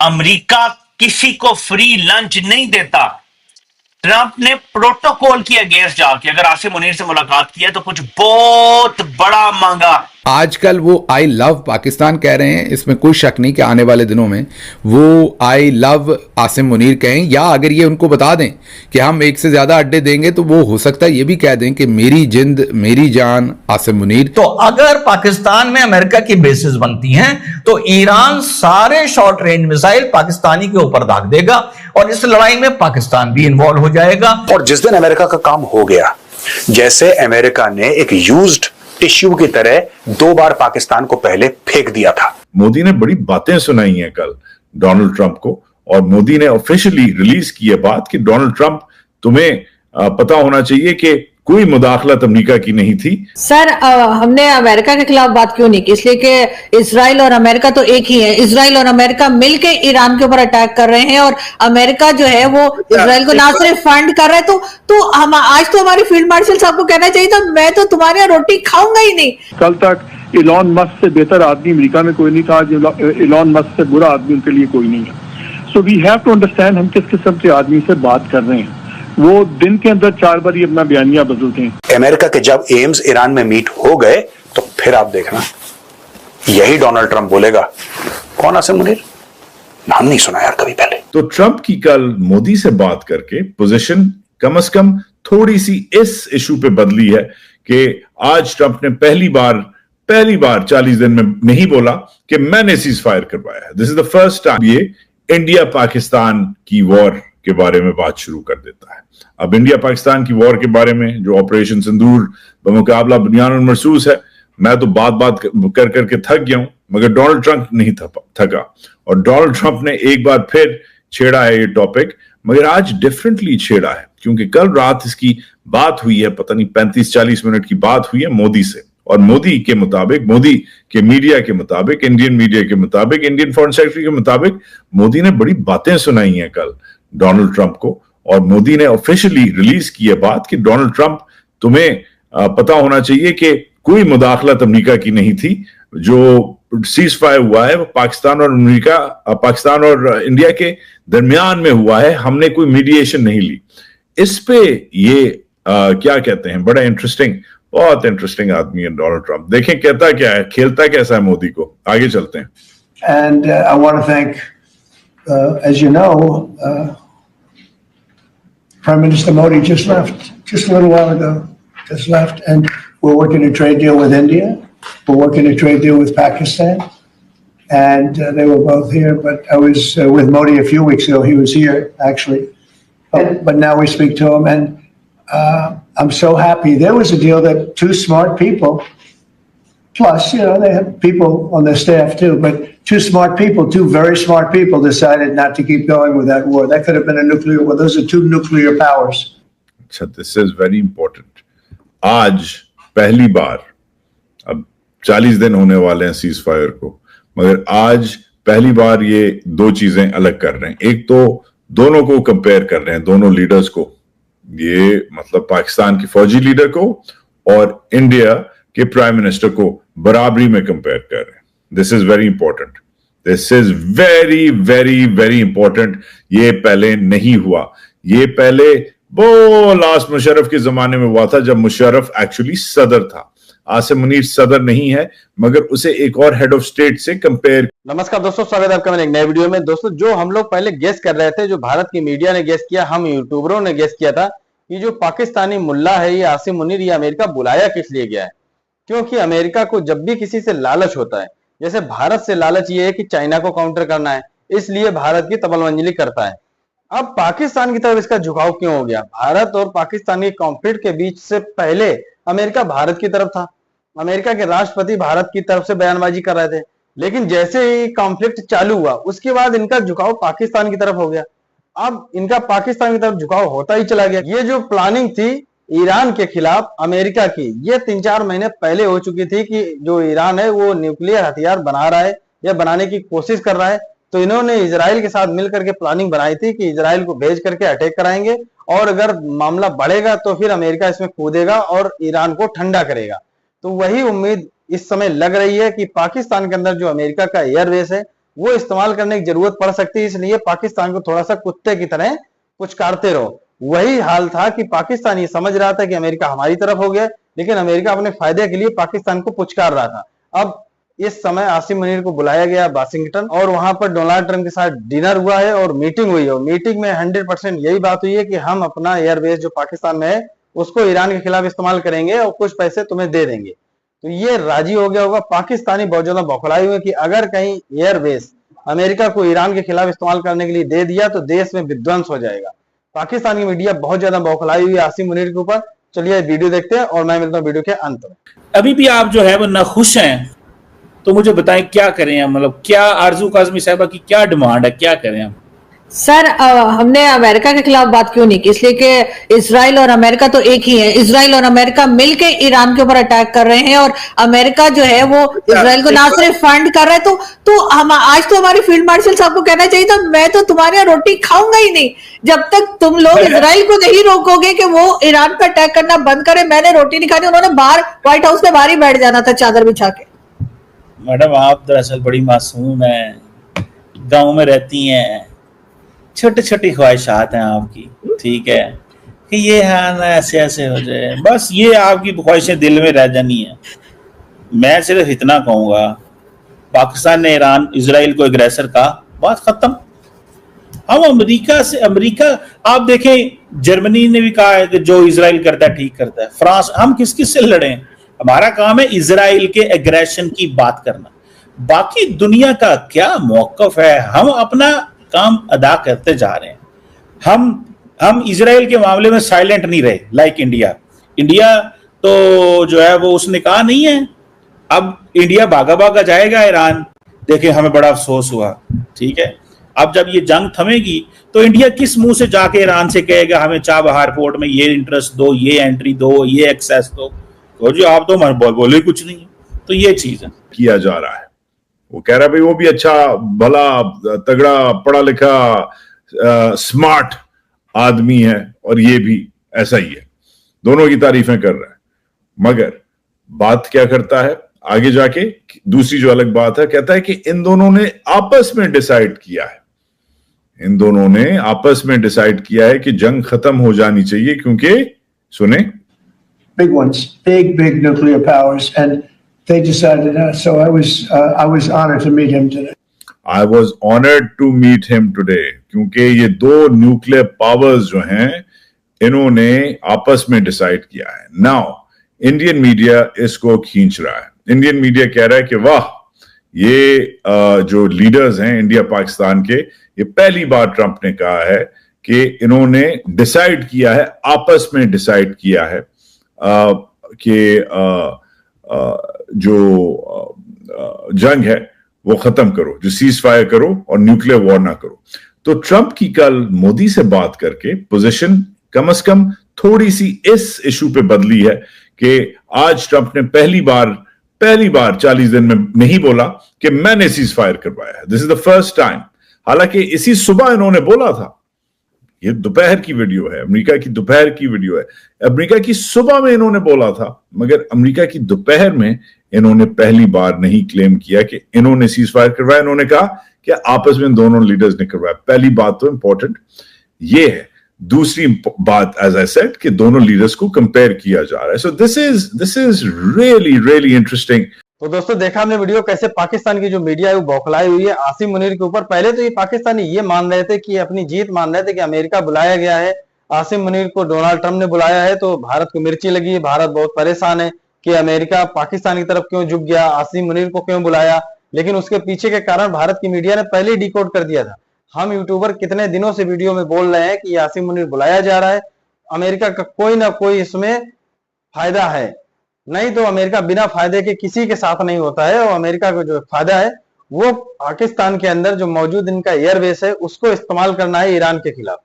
America किसी को free lunch नहीं देता। ट्रंप ने प्रोटोकॉल के अगेंस्ट जाके अगर आसिम मुनीर से मुलाकात किया तो कुछ बहुत बड़ा मांगा। आजकल वो आई लव पाकिस्तान कह रहे हैं, इसमें कोई शक नहीं कि आने वाले दिनों में वो आई लव आसिम मुनीर कहें, या अगर ये उनको बता दें कि हम एक से ज्यादा अड्डे देंगे तो वो हो सकता है ये भी कह दें कि मेरी जिंद मेरी जान आसिम मुनीर। तो अगर पाकिस्तान में अमेरिका की बेसिस बनती हैं तो ईरान सारे शॉर्ट रेंज मिसाइल पाकिस्तानी के ऊपर दाग देगा और इस लड़ाई में पाकिस्तान भी इन्वॉल्व हो जाएगा। और जिस दिन अमेरिका का काम हो गया, जैसे अमेरिका ने एक यूज्ड टिश्यू की तरह 2 बार पाकिस्तान को पहले फेंक दिया था। मोदी ने बड़ी बातें सुनाई हैं कल डोनाल्ड ट्रंप को, और मोदी ने ऑफिशियली रिलीज की है बात कि डोनाल्ड ट्रंप, तुम्हें पता होना चाहिए कि कोई मुदाखलत अमेरिका की नहीं थी। सर हमने अमेरिका के खिलाफ बात क्यों नहीं की? इसलिए कि इजराइल और अमेरिका तो एक ही है। इजराइल और अमेरिका मिलके ईरान के ऊपर अटैक कर रहे हैं और अमेरिका जो है वो इजराइल को ना सिर्फ फंड कर रहा है। तो हम आज तो हमारे फील्ड मार्शल साहब को कहना चाहिए था मैं तो तुम्हारी यहाँ रोटी खाऊंगा ही नहीं। कल तक इलॉन मस्क से बेहतर आदमी अमेरिका में कोई नहीं था, इलॉन मस्क से बुरा आदमी उनके लिए कोई नहीं है। So we have to understand हम किस किस्म के आदमी से बात कर रहे हैं। वो दिन के अंदर 4 बार ही अपना बयानिया बदलते हैं। अमेरिका के जब एम्स ईरान में मीट हो गए तो फिर आप देखना यही डोनाल्ड ट्रंप बोलेगा, कौन आसिम मुनीर, नाम नहीं सुना यार कभी पहले। तो ट्रंप की कल मोदी से बात करके पोजीशन कम से कम थोड़ी सी इस इशू पे बदली है कि आज ट्रंप ने पहली बार 40 दिन में नहीं बोला कि मैंने सीज फायर करवाया है। This is the first time ये इंडिया पाकिस्तान की वॉर के बारे में बात शुरू कर देता है। अब इंडिया पाकिस्तान की वॉर के बारे में जो ऑपरेशन सिंदूर बमुकाबला बुनियान मरसूस है, मैं तो बात कर करके थक गया हूं, मगर डोनाल्ड ट्रंप नहीं थका, और डोनाल्ड ट्रंप ने एक बार फिर छेड़ा है ये टॉपिक, मगर आज डिफरेंटली छेड़ा है क्योंकि कल रात इसकी बात हुई है, पता नहीं 35-40 मिनट की बात हुई है मोदी से, और मोदी के मुताबिक, मोदी के मीडिया के मुताबिक, इंडियन मीडिया के मुताबिक, इंडियन फॉरेन सेक्रेटरी के मुताबिक मोदी ने बड़ी बातें सुनाई हैं कल डोनाल्ड ट्रंप को, और मोदी ने ऑफिशियली रिलीज की है बात कि डोनाल्ड ट्रंप, तुम्हें पता होना चाहिए कि कोई मुदाखलत अमेरिका की नहीं थी। जो सीज फायर हुआ है वो पाकिस्तान और इंडिया के दरमियान में हुआ है, हमने कोई मीडिएशन नहीं ली। इस पे ये क्या कहते हैं, बड़ा इंटरेस्टिंग, बहुत इंटरेस्टिंग आदमी है डोनाल्ड ट्रंप। देखें कहता क्या है, खेलता कैसा है मोदी को। आगे चलते हैं। And I want to thank, as you know, Prime Minister Modi just left, just a little while ago, just left, and we're working a trade deal with India. We're working a trade deal with Pakistan, and they were both here. But I was with Modi a few weeks ago. He was here actually, but now we speak to him, and I'm so happy. There was a deal that 2 smart people, plus they have people on their staff too, but 2 smart people, 2 very smart people decided not to keep going with that war. That could have been a nuclear war. Those are 2 nuclear powers. अच्छा, this is very important. आज पहली बार, अब 40 दिन होने वाले हैं cease fire को, मगर आज पहली बार ये 2 चीजें अलग कर रहे हैं। एक तो दोनों को कंपेयर कर रहे हैं, दोनों लीडर्स को, ये मतलब पाकिस्तान की फौजी लीडर को और इंडिया के प्राइम मिनिस्टर को बराबरी में कंपेयर कर रहे हैं। This is very important, this is very very very important. ये पहले नहीं हुआ, ये पहले वो लास्ट मुशर्रफ के जमाने में हुआ था जब मुशर्रफ एक्चुअली सदर था। आसिम मुनीर सदर नहीं है, मगर उसे एक और हेड ऑफ स्टेट से कंपेयर। नमस्कार दोस्तों, स्वागत है आपका मेरे एक नए वीडियो में। दोस्तों, जो हम लोग पहले गेस कर रहे थे, जो भारत की मीडिया ने गेस किया, हम यूट्यूबरों ने गेस किया था कि जो पाकिस्तानी मुल्ला है ये आसिम मुनीर, ये अमेरिका बुलाया किस लिए गया है। क्योंकि अमेरिका को जब भी किसी से लालच होता है, जैसे भारत से लालच ये है कि चाइना को काउंटर करना है, इसलिए भारत की तबलमंजली करता है। अब पाकिस्तान की तरफ इसका झुकाव क्यों हो गया? भारत और पाकिस्तान के कॉन्फ्लिक्ट के बीच से पहले अमेरिका भारत की तरफ था, अमेरिका के राष्ट्रपति भारत की तरफ से बयानबाजी कर रहे थे, लेकिन जैसे ही कॉन्फ्लिक्ट चालू हुआ उसके बाद इनका झुकाव पाकिस्तान की तरफ हो गया। अब इनका पाकिस्तान की तरफ झुकाव होता ही चला गया। ये जो प्लानिंग थी ईरान के खिलाफ अमेरिका की, ये 3-4 महीने पहले हो चुकी थी कि जो ईरान है वो न्यूक्लियर हथियार बना रहा है या बनाने की कोशिश कर रहा है। तो इन्होंने इजराइल के साथ मिलकर के प्लानिंग बनाई थी कि इजराइल को भेज करके अटैक कराएंगे, और अगर मामला बढ़ेगा तो फिर अमेरिका इसमें कूदेगा और ईरान को ठंडा करेगा। तो वही उम्मीद इस समय लग रही है कि पाकिस्तान के अंदर जो अमेरिका का एयरबेस है वो इस्तेमाल करने की जरूरत पड़ सकती है, इसलिए पाकिस्तान को थोड़ा सा कुत्ते की तरह पुचकारते रहो। वही हाल था कि पाकिस्तान ये समझ रहा था कि अमेरिका हमारी तरफ हो गया, लेकिन अमेरिका अपने फायदे के लिए पाकिस्तान को पुचकार रहा था। अब इस समय आसिम मुनीर को बुलाया गया वाशिंगटन और वहां पर डोनाल्ड ट्रंप के साथ डिनर हुआ है और मीटिंग हुई है। और मीटिंग में 100% यही बात हुई है कि हम अपना एयरबेस जो पाकिस्तान में है उसको ईरान के खिलाफ इस्तेमाल करेंगे और कुछ पैसे तुम्हें दे देंगे। तो ये राजी हो गया होगा। पाकिस्तानी बहुत ज्यादा बौखलाए हुए कि अगर कहीं एयरबेस अमेरिका को ईरान के खिलाफ इस्तेमाल करने के लिए दे दिया तो देश में विध्वंस हो जाएगा। पाकिस्तान की मीडिया बहुत ज्यादा बौखलाई हुई है आसिम मुनीर के ऊपर। चलिए वीडियो देखते हैं और मैं मिलता हूँ वीडियो के अंत में। अभी भी आप जो है वो नाखुश हैं, तो मुझे बताएं क्या करें हम, मतलब क्या आरजू काज़मी साहिबा की क्या डिमांड है, क्या करें हम? सर हमने अमेरिका के खिलाफ बात क्यों नहीं की, इसलिए कि इसराइल और अमेरिका तो एक ही है। इसराइल और अमेरिका मिलके ईरान के ऊपर अटैक कर रहे हैं और अमेरिका जो है वो इसराइल को ना सिर्फ फंड कर रहा है, तो हम आज तो हमारे फील्ड मार्शल साहब को कहना चाहिए था मैं तो तुम्हारे यहाँ रोटी खाऊंगा ही नहीं जब तक तुम लोग इसराइल को नहीं रोकोगे कि वो ईरान पर अटैक करना बंद करे। मैंने रोटी नहीं खानी, उन्होंने बाहर व्हाइट हाउस में बाहर ही बैठ जाना था चादर बिछा के। मैडम आप दरअसल बड़ी मासूम हैं, गांव में रहती हैं, छोटी छोटी ख्वाहिशात हैं आपकी, ठीक है, कि ये हाँ ना ऐसे ऐसे हो जाए, बस ये आपकी ख्वाहिशें दिल में रह जानी है। मैं सिर्फ इतना कहूँगा, पाकिस्तान ने इसराइल को एग्रेसर कहा, बात खत्म। हम अमेरिका आप देखें, जर्मनी ने भी कहा है कि जो इसराइल करता है ठीक करता है। फ्रांस, हम किस किस से लड़े? हमारा काम है इसराइल के एग्रेशन की बात करना, बाकी दुनिया का क्या मौकफ है, हम अपना काम अदा करते जा रहे हैं। हम इसराइल के मामले में साइलेंट नहीं रहे लाइक इंडिया तो जो है वो उसने कहा नहीं है। अब इंडिया भागा भागा जाएगा ईरान, देखे हमें बड़ा अफसोस हुआ, ठीक है। अब जब ये जंग थमेगी तो इंडिया किस मुंह से जाके ईरान से कहेगा हमें चाबहार पोर्ट में ये इंटरेस्ट दो, ये एंट्री दो, ये एक्सेस दो? तो जी आप तो बोले कुछ नहीं। तो ये चीज है किया जा रहा है। वो कह रहा है भाई वो भी अच्छा भला तगड़ा पढ़ा लिखा स्मार्ट आदमी है और ये भी ऐसा ही है, दोनों की तारीफें कर रहा है। मगर बात क्या करता है आगे जाके, दूसरी जो अलग बात है, कहता है कि इन दोनों ने आपस में डिसाइड किया है, इन दोनों ने आपस में डिसाइड किया है कि जंग खत्म हो जानी चाहिए, क्योंकि सुने, big ones, big nuclear powers, and they decided. So I was honored to meet him today. I was honored to meet him today, क्योंकि ये दो न्यूक्लियर पावर्स जो हैं इन्होंने आपस में डिसाइड किया है। नाउ इंडियन मीडिया इसको खींच रहा है। इंडियन मीडिया कह रहा है कि वाह, ये जो लीडर्स हैं इंडिया पाकिस्तान के, ये पहली बार ट्रंप ने कहा है कि इन्होंने डिसाइड किया है, आपस में डिसाइड किया है कि जो जंग है वो खत्म करो, जो सीज फायर करो और न्यूक्लियर वॉर ना करो। तो ट्रंप की कल मोदी से बात करके पोजीशन कम से कम थोड़ी सी इस इशू पे बदली है कि आज ट्रंप ने पहली बार 40 दिन में नहीं बोला कि मैंने सीज फायर करवाया है। This is the first time. हालांकि इसी सुबह इन्होंने बोला था, ये दोपहर की वीडियो है, अमेरिका की दोपहर की वीडियो है, अमेरिका की सुबह में इन्होंने बोला था, मगर अमेरिका की दोपहर में इन्होंने पहली बार नहीं क्लेम किया कि इन्होंने सीज फायर करवाया। इन्होंने कहा कि आपस में दोनों लीडर्स ने करवाया। पहली बात तो इंपॉर्टेंट ये है। दूसरी बात, एज आई सेड, कि दोनों लीडर्स को कंपेयर किया जा रहा है। So this is really interesting. तो दोस्तों देखा हमने वीडियो कैसे पाकिस्तान की जो मीडिया है वो बौखलाई हुई है आसिम मुनीर के ऊपर। पहले तो ये पाकिस्तानी ये मान रहे थे कि अपनी जीत मान रहे थे कि अमेरिका बुलाया गया है, आसिम मुनीर को डोनाल्ड ट्रंप ने बुलाया है, तो भारत को मिर्ची लगी है, भारत बहुत परेशान है कि अमेरिका पाकिस्तान की तरफ क्यों झुक गया, आसिम मुनीर को क्यों बुलाया। लेकिन उसके पीछे के कारण भारत की मीडिया ने पहले ही डिकोड कर दिया था। हम यूट्यूबर कितने दिनों से वीडियो में बोल रहे हैं कि आसिम मुनीर बुलाया जा रहा है, अमेरिका का कोई ना कोई इसमें फायदा है, नहीं तो अमेरिका बिना फायदे के किसी के साथ नहीं होता है। और अमेरिका का जो फायदा है वो पाकिस्तान के अंदर जो मौजूद इनका एयरबेस है उसको इस्तेमाल करना है ईरान के खिलाफ,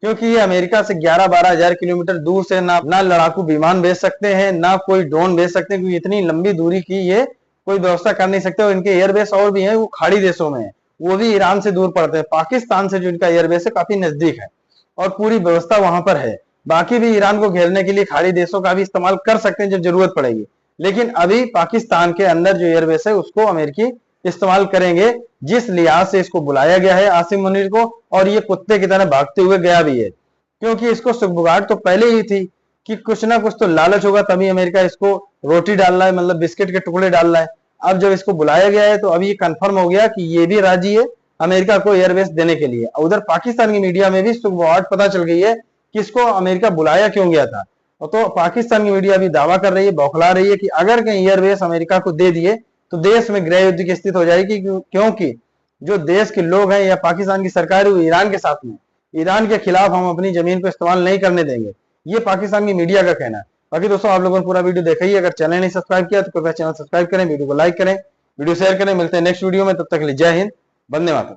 क्योंकि ये अमेरिका से 11-12 हजार किलोमीटर दूर से ना लड़ाकू विमान भेज सकते हैं, ना कोई ड्रोन भेज सकते हैं, क्योंकि इतनी लंबी दूरी की ये कोई व्यवस्था कर नहीं सकते। और इनके एयरबेस और भी है, वो खाड़ी देशों में है, वो भी ईरान से दूर पड़ते हैं। पाकिस्तान से जो इनका एयरबेस है काफी नजदीक है और पूरी व्यवस्था वहां पर है। बाकी भी ईरान को घेरने के लिए खाड़ी देशों का भी इस्तेमाल कर सकते हैं जब जरूरत पड़ेगी। लेकिन अभी पाकिस्तान के अंदर जो एयरबेस है उसको अमेरिकी इस्तेमाल करेंगे जिस लिहाज से इसको बुलाया गया है आसिम मुनीर को, और ये कुत्ते की तरह भागते हुए गया भी है, क्योंकि इसको सुगबुगाहट तो पहले ही थी कि कुछ ना कुछ तो लालच होगा तभी अमेरिका इसको रोटी डाल रहा है, मतलब बिस्किट के टुकड़े डाल रहा है। अब जब इसको बुलाया गया है तो अब ये कंफर्म हो गया कि ये भी राजी है अमेरिका को एयरबेस देने के लिए। उधर पाकिस्तान की मीडिया में भी सुगबुगाहट पता चल गई है कि इसको अमेरिका बुलाया क्यों गया था, तो पाकिस्तान की मीडिया भी दावा कर रही है, बौखला रही है कि अगर कहीं एयरबेस अमेरिका को दे दिए तो देश में गृह युद्ध की स्थिति हो जाएगी, क्योंकि जो देश के लोग हैं या पाकिस्तान की सरकार है वो ईरान के साथ में, ईरान के खिलाफ हम अपनी जमीन को इस्तेमाल नहीं करने देंगे, ये पाकिस्तान की मीडिया का कहना है। बाकी दोस्तों आप लोगों ने पूरा वीडियो देखा ही, अगर चैनल नहीं सब्सक्राइब किया तो कृपया चैनल सब्सक्राइब करें, वीडियो को लाइक करें, वीडियो शेयर करें। मिलते हैं नेक्स्ट वीडियो में, तब तक के लिए जय हिंद, वंदे मातरम।